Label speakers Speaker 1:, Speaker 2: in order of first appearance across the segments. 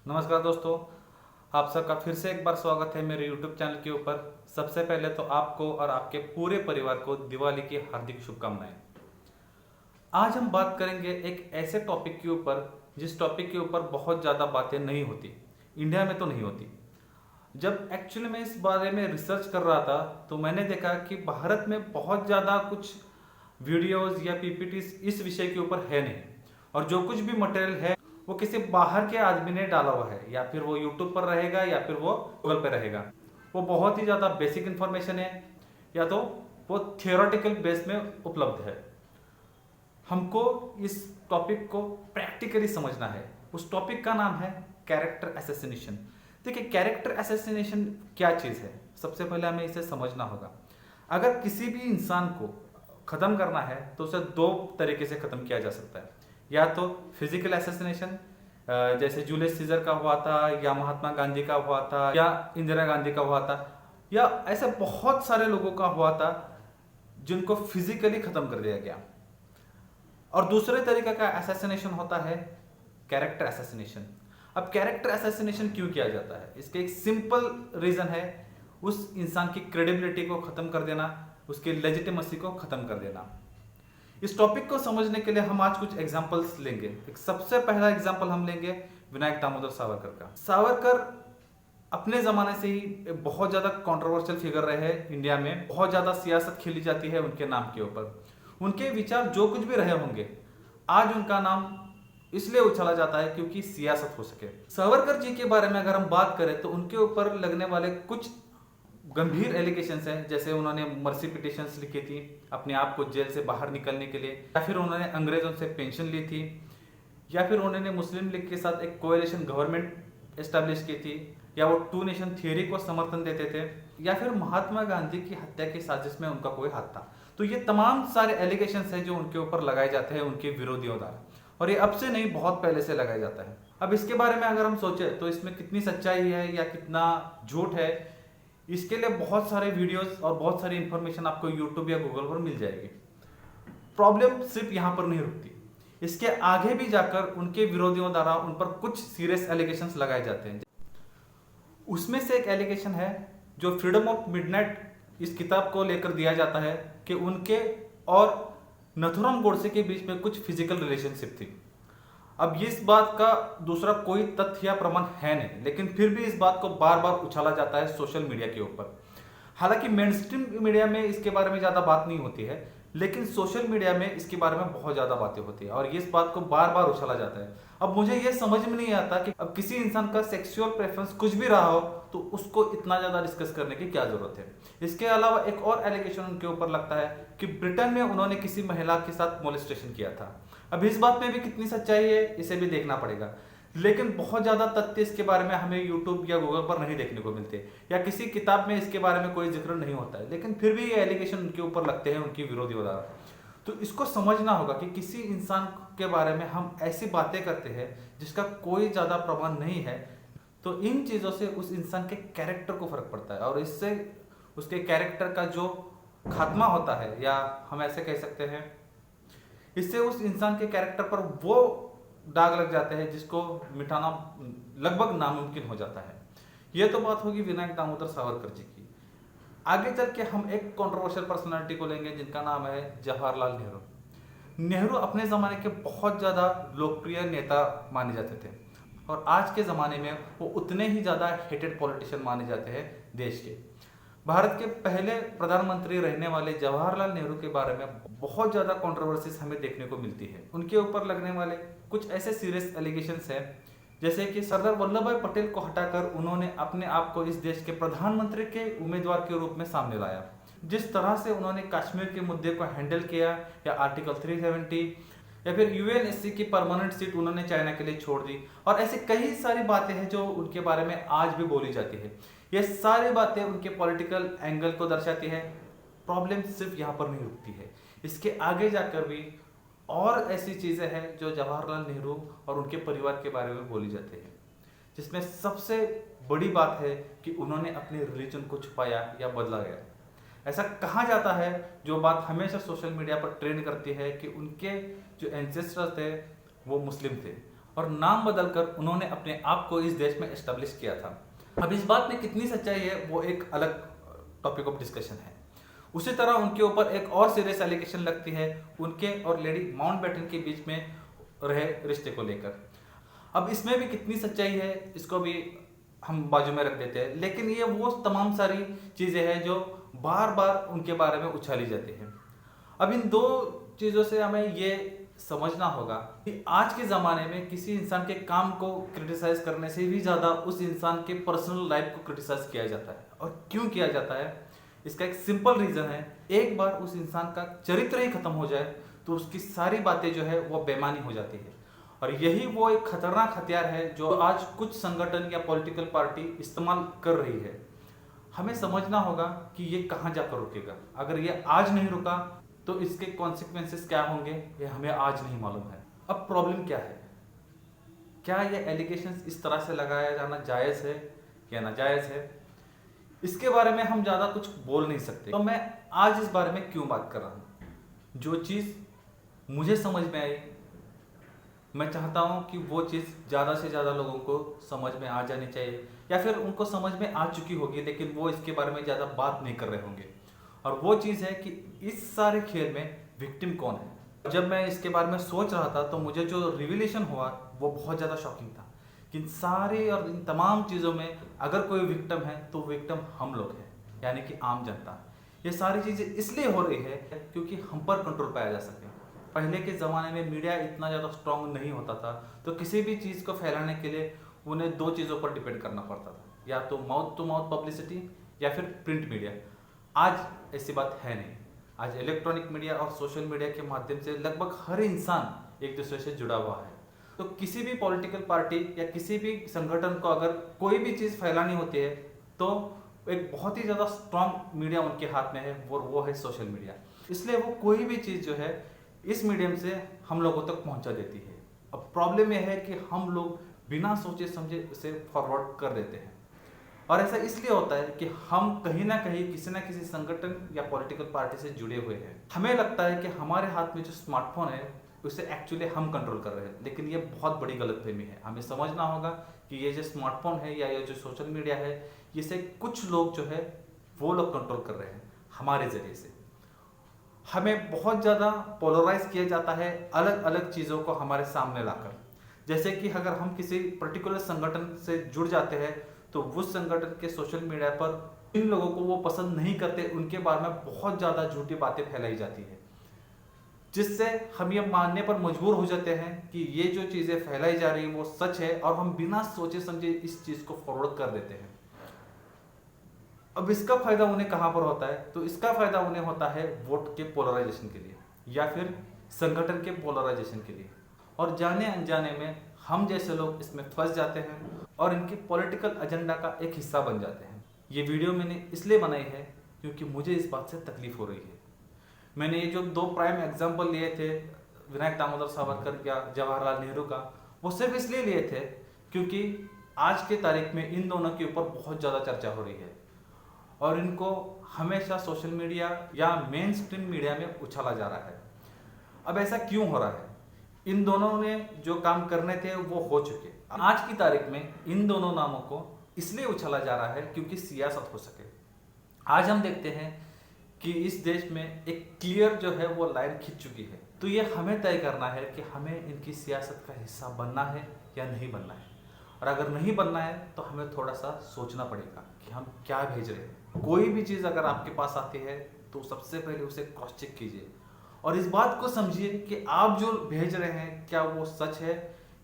Speaker 1: नमस्कार दोस्तों, आप सबका फिर से एक बार स्वागत है मेरे YouTube चैनल के ऊपर। सबसे पहले तो आपको और आपके पूरे परिवार को दिवाली की हार्दिक शुभकामनाएं। आज हम बात करेंगे एक ऐसे टॉपिक के ऊपर जिस टॉपिक के ऊपर बहुत ज़्यादा बातें नहीं होती, इंडिया में तो नहीं होती। जब एक्चुअली मैं इस बारे में रिसर्च कर रहा था तो मैंने देखा कि भारत में बहुत ज़्यादा कुछ वीडियोस या पीपीटीज इस विषय के ऊपर है नहीं, और जो कुछ भी मटेरियल है वो किसी बाहर के आदमी ने डाला हुआ है, या फिर वो यूट्यूब पर रहेगा या फिर वो गूगल पर रहेगा। वो बहुत ही ज़्यादा बेसिक इन्फॉर्मेशन है, या तो वो थियोरेटिकल बेस में उपलब्ध है। हमको इस टॉपिक को प्रैक्टिकली समझना है। उस टॉपिक का नाम है कैरेक्टर असैसिनेशन। देखिए, कैरेक्टर असैसिनेशन क्या चीज़ है, सबसे पहले हमें इसे समझना होगा। अगर किसी भी इंसान को ख़त्म करना है तो उसे दो तरीके से ख़त्म किया जा सकता है। या तो फिजिकल असैसिनेशन, जैसे जूलियस सीजर का हुआ था, या महात्मा गांधी का हुआ था, या इंदिरा गांधी का हुआ था, या ऐसे बहुत सारे लोगों का हुआ था जिनको फिजिकली ख़त्म कर दिया गया। और दूसरे तरीके का असैसिनेशन होता है कैरेक्टर असैसिनेशन। अब कैरेक्टर असैसिनेशन क्यों किया जाता है, इसके एक सिंपल रीजन है, उस इंसान की क्रेडिबिलिटी को खत्म कर देना, उसकी लेजिटिमेसी को खत्म कर देना। इस टॉपिक को समझने के लिए हम आज कुछ एग्जांपल्स लेंगे। एक सबसे पहला एग्जांपल हम लेंगे विनायक दामोदर सावरकर का। सावरकर अपने जमाने से ही बहुत ज्यादा कंट्रोवर्शियल फिगर रहे हैं इंडिया में। बहुत ज्यादा सियासत खेली जाती है उनके नाम के ऊपर। उनके विचार जो कुछ भी रहे होंगे, आज उनका नाम इसलिए उछाला जाता है क्योंकि सियासत हो सके। सावरकर जी के बारे में अगर हम बात करें तो उनके ऊपर लगने वाले कुछ गंभीर एलिगेशंस हैं, जैसे उन्होंने मर्सी पिटिशंस लिखी थी अपने आप को जेल से बाहर निकलने के लिए, या फिर उन्होंने अंग्रेजों से पेंशन ली थी, या फिर उन्होंने मुस्लिम लीग के साथ एक कोएलिशन गवर्नमेंट एस्टेब्लिश की थी, या वो टू नेशन थियरी को समर्थन देते थे, या फिर महात्मा गांधी की हत्या की साजिश में उनका कोई हाथ था। तो ये तमाम सारे एलिगेशंस हैं जो उनके ऊपर लगाए जाते हैं उनके विरोधियों द्वारा, और ये अब से नहीं बहुत पहले से लगाया जाता है। अब इसके बारे में अगर हम सोचें तो इसमें कितनी सच्चाई है या कितना झूठ है, इसके लिए बहुत सारे वीडियोस और बहुत सारी इंफॉर्मेशन आपको यूट्यूब या गूगल पर मिल जाएगी। प्रॉब्लम सिर्फ यहां पर नहीं रुकती, इसके आगे भी जाकर उनके विरोधियों द्वारा उन पर कुछ सीरियस एलिगेशंस लगाए जाते हैं। उसमें से एक एलिगेशन है जो फ्रीडम ऑफ मिडनाइट इस किताब को लेकर दिया जाता है कि उनके और नथुराम गोडसे के बीच में कुछ फिजिकल रिलेशनशिप थी। अब इस बात का दूसरा कोई तथ्य या प्रमाण है नहीं, लेकिन फिर भी इस बात को बार बार उछाला जाता है सोशल मीडिया के ऊपर। हालांकि मेन स्ट्रीम मीडिया में इसके बारे में ज़्यादा बात नहीं होती है, लेकिन सोशल मीडिया में इसके बारे में बहुत ज़्यादा बातें होती है और इस बात को बार बार उछाला जाता है। अब मुझे ये समझ में नहीं आता कि अब किसी इंसान का सेक्सुअल प्रेफरेंस कुछ भी रहा हो तो उसको इतना ज़्यादा डिस्कस करने की क्या ज़रूरत है। इसके अलावा एक और एलिगेशन उनके ऊपर लगता है कि ब्रिटेन में उन्होंने किसी महिला के साथ मोलेस्टेशन किया था। अब इस बात में भी कितनी सच्चाई है इसे भी देखना पड़ेगा, लेकिन बहुत ज़्यादा तथ्य इसके बारे में हमें यूट्यूब या गूगल पर नहीं देखने को मिलते, या किसी किताब में इसके बारे में कोई जिक्र नहीं होता है, लेकिन फिर भी ये एलिगेशन उनके ऊपर लगते हैं उनकी विरोधियों द्वारा। तो इसको समझना होगा कि किसी इंसान के बारे में हम ऐसी बातें करते हैं जिसका कोई ज़्यादा प्रमाण नहीं है, तो इन चीज़ों से उस इंसान के कैरेक्टर को फर्क पड़ता है, और इससे उसके कैरेक्टर का जो खात्मा होता है, या हम ऐसे कह सकते हैं, इससे उस इंसान के कैरेक्टर पर वो दाग लग जाते हैं जिसको मिटाना लगभग नामुमकिन हो जाता है। यह तो बात होगी विनायक दामोदर सावरकर जी की। आगे चल के हम एक कंट्रोवर्शियल पर्सनालिटी को लेंगे जिनका नाम है जवाहरलाल नेहरू। नेहरू अपने ज़माने के बहुत ज़्यादा लोकप्रिय नेता माने जाते थे, और आज के ज़माने में वो उतने ही ज़्यादा हेटेड पॉलिटिशियन माने जाते हैं देश के। भारत के पहले प्रधानमंत्री रहने वाले जवाहरलाल नेहरू के बारे में बहुत ज़्यादा कंट्रोवर्सीज हमें देखने को मिलती है। उनके ऊपर लगने वाले कुछ ऐसे सीरियस एलिगेशंस हैं, जैसे कि सरदार वल्लभ भाई पटेल को हटाकर उन्होंने अपने आप को इस देश के प्रधानमंत्री के उम्मीदवार के रूप में सामने लाया। जिस तरह से उन्होंने कश्मीर के मुद्दे को हैंडल किया, या आर्टिकल 370, या फिर यूएनएससी की परमानेंट सीट उन्होंने चाइना के लिए छोड़ दी, और ऐसी कई सारी बातें हैं जो उनके बारे में आज भी बोली जाती है। ये सारी बातें उनके पॉलिटिकल एंगल को दर्शाती है। प्रॉब्लम सिर्फ यहाँ पर नहीं रुकती है, इसके आगे जाकर भी और ऐसी चीज़ें हैं जो जवाहरलाल नेहरू और उनके परिवार के बारे में बोली जाती है, जिसमें सबसे बड़ी बात है कि उन्होंने अपने रिलीजन को छुपाया या बदला गया। ऐसा कहा जाता है, जो बात हमेशा सोशल मीडिया पर ट्रेंड करती है, कि उनके जो एंसेस्टर्स थे वो मुस्लिम थे, और नाम बदलकर उन्होंने अपने आप को इस देश में एस्टेब्लिश किया था। अब इस बात में कितनी सच्चाई है वो एक अलग टॉपिक ऑफ डिस्कशन है। उसी तरह उनके ऊपर एक और सीरियस एलिगेशन लगती है उनके और लेडी माउंटबेटन के बीच में रहे रिश्ते को लेकर। अब इसमें भी कितनी सच्चाई है इसको भी हम बाजू में रख देते हैं, लेकिन ये वो तमाम सारी चीजें हैं जो बार बार उनके बारे में उछाली जाती है। अब इन दो चीजों से हमें ये समझना होगा कि आज के ज़माने में किसी इंसान के काम को क्रिटिसाइज करने से भी ज़्यादा उस इंसान के पर्सनल लाइफ को क्रिटिसाइज किया जाता है। और क्यों किया जाता है इसका एक सिंपल रीज़न है, एक बार उस इंसान का चरित्र ही खत्म हो जाए तो उसकी सारी बातें जो है वो बेमानी हो जाती है। और यही वो एक खतरनाक हथियार है जो आज कुछ संगठन या पॉलिटिकल पार्टी इस्तेमाल कर रही है। हमें समझना होगा कि ये कहाँ जाकर रुकेगा। अगर ये आज नहीं रुका तो इसके कॉन्सिक्वेंसेस क्या होंगे ये हमें आज नहीं मालूम है। अब प्रॉब्लम क्या है, क्या ये एलिगेशंस इस तरह से लगाया जाना जायज़ है या नाजायज़ है, इसके बारे में हम ज़्यादा कुछ बोल नहीं सकते। तो मैं आज इस बारे में क्यों बात कर रहा हूँ। जो चीज़ मुझे समझ में आई मैं चाहता हूँ कि वो चीज़ ज़्यादा से ज़्यादा लोगों को समझ में आ जानी चाहिए, या फिर उनको समझ में आ चुकी होगी लेकिन वो इसके बारे में ज़्यादा बात नहीं कर रहे होंगे। और वो चीज़ है कि इस सारे खेल में विक्टिम कौन है। जब मैं इसके बारे में सोच रहा था तो मुझे जो रिविलेशन हुआ वो बहुत ज़्यादा शॉकिंग था कि इन सारे और इन तमाम चीज़ों में अगर कोई विक्टिम है तो विक्टिम हम लोग हैं, यानी कि आम जनता। ये सारी चीज़ें इसलिए हो रही है क्योंकि हम पर कंट्रोल पाया जा सके। पहले के ज़माने में मीडिया इतना ज़्यादा स्ट्रांग नहीं होता था, तो किसी भी चीज़ को फैलाने के लिए उन्हें दो चीज़ों पर डिपेंड करना पड़ता था, या तो माउथ टू माउथ पब्लिसिटी या फिर प्रिंट मीडिया। आज ऐसी बात है नहीं। आज इलेक्ट्रॉनिक मीडिया और सोशल मीडिया के माध्यम से लगभग हर इंसान एक दूसरे से जुड़ा हुआ है। तो किसी भी पॉलिटिकल पार्टी या किसी भी संगठन को अगर कोई भी चीज़ फैलानी होती है तो एक बहुत ही ज़्यादा स्ट्रांग मीडिया उनके हाथ में है, वो है सोशल मीडिया। इसलिए वो कोई भी चीज़ जो है इस मीडियम से हम लोगों तक पहुंचा देती है। अब प्रॉब्लम यह है कि हम लोग बिना सोचे समझे उसे फॉरवर्ड कर देते हैं, और ऐसा इसलिए होता है कि हम कहीं ना कहीं किसी ना किसी संगठन या पॉलिटिकल पार्टी से जुड़े हुए हैं। हमें लगता है कि हमारे हाथ में जो स्मार्टफोन है उसे एक्चुअली हम कंट्रोल कर रहे हैं, लेकिन ये बहुत बड़ी गलतफहमी है। हमें समझना होगा कि ये जो स्मार्टफोन है या ये जो सोशल मीडिया है, इसे कुछ लोग जो है वो लोग कंट्रोल कर रहे हैं हमारे ज़रिए से। हमें बहुत ज़्यादा पोलराइज किया जाता है अलग अलग चीज़ों को हमारे सामने लाकर। जैसे कि अगर हम किसी पर्टिकुलर संगठन से जुड़ जाते हैं तो उस संगठन के सोशल मीडिया पर इन लोगों को वो पसंद नहीं करते, उनके बारे में बहुत ज़्यादा झूठी बातें फैलाई जाती है, जिससे हम ये मानने पर मजबूर हो जाते हैं कि ये जो चीज़ें फैलाई जा रही है वो सच है, और हम बिना सोचे समझे इस चीज़ को फॉरवर्ड कर देते हैं। अब इसका फायदा उन्हें कहां पर होता है, तो इसका फायदा उन्हें होता है वोट के पोलराइजेशन के लिए या फिर संगठन के पोलराइजेशन के लिए, और जाने अनजाने में हम जैसे लोग इसमें फंस जाते हैं और इनके पॉलिटिकल एजेंडा का एक हिस्सा बन जाते हैं। ये वीडियो मैंने इसलिए बनाई है क्योंकि मुझे इस बात से तकलीफ हो रही है। मैंने ये जो दो प्राइम एग्जाम्पल लिए थे विनायक दामोदर सावरकर या जवाहरलाल नेहरू का, वो सिर्फ इसलिए लिए थे क्योंकि आज के तारीख में इन दोनों के ऊपर बहुत ज़्यादा चर्चा हो रही है और इनको हमेशा सोशल मीडिया या मेन स्ट्रीम मीडिया में उछाला जा रहा है। अब ऐसा क्यों हो रहा है? इन दोनों ने जो काम करने थे वो हो चुके। आज की तारीख में इन दोनों नामों को इसलिए उछाला जा रहा है क्योंकि सियासत हो सके। आज हम देखते हैं कि इस देश में एक क्लियर जो है वो लाइन खिंच चुकी है, तो ये हमें तय करना है कि हमें इनकी सियासत का हिस्सा बनना है या नहीं बनना है। और अगर नहीं बनना है तो हमें थोड़ा सा सोचना पड़ेगा कि हम क्या भेज रहे हैं। कोई भी चीज़ अगर आपके पास आती है तो सबसे पहले उसे क्रॉस चेक कीजिए और इस बात को समझिए कि आप जो भेज रहे हैं क्या वो सच है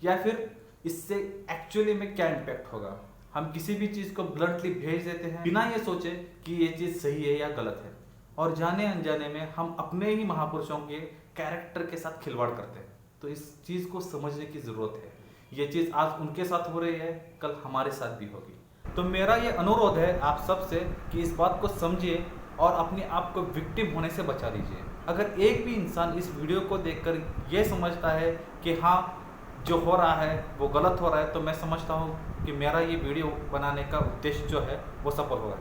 Speaker 1: या फिर इससे एक्चुअली में क्या इम्पैक्ट होगा। हम किसी भी चीज़ को ब्लंटली भेज देते हैं बिना ये सोचे कि ये चीज़ सही है या गलत है, और जाने अनजाने में हम अपने ही महापुरुषों के कैरेक्टर के साथ खिलवाड़ करते हैं। तो इस चीज़ को समझने की ज़रूरत है। ये चीज़ आज उनके साथ हो रही है, कल हमारे साथ भी होगी। तो मेरा ये अनुरोध है आप सबसे कि इस बात को समझिए और अपने आप को विक्टिम होने से बचा लीजिए। अगर एक भी इंसान इस वीडियो को देखकर ये समझता है कि हाँ जो हो रहा है वो गलत हो रहा है, तो मैं समझता हूँ कि मेरा ये वीडियो बनाने का उद्देश्य जो है वो सफल होगा।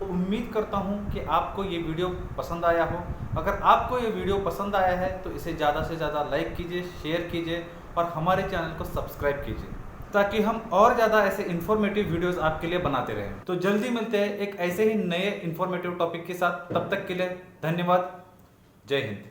Speaker 1: तो उम्मीद करता हूँ कि आपको ये वीडियो पसंद आया हो। अगर आपको ये वीडियो पसंद आया है तो इसे ज़्यादा से ज़्यादा लाइक कीजिए, शेयर कीजिए और हमारे चैनल को सब्सक्राइब कीजिए ताकि हम और ज़्यादा ऐसे इन्फॉर्मेटिव वीडियोस आपके लिए बनाते रहें। तो जल्दी मिलते हैं एक ऐसे ही नए इन्फॉर्मेटिव टॉपिक के साथ। तब तक के लिए धन्यवाद। जय हिंद।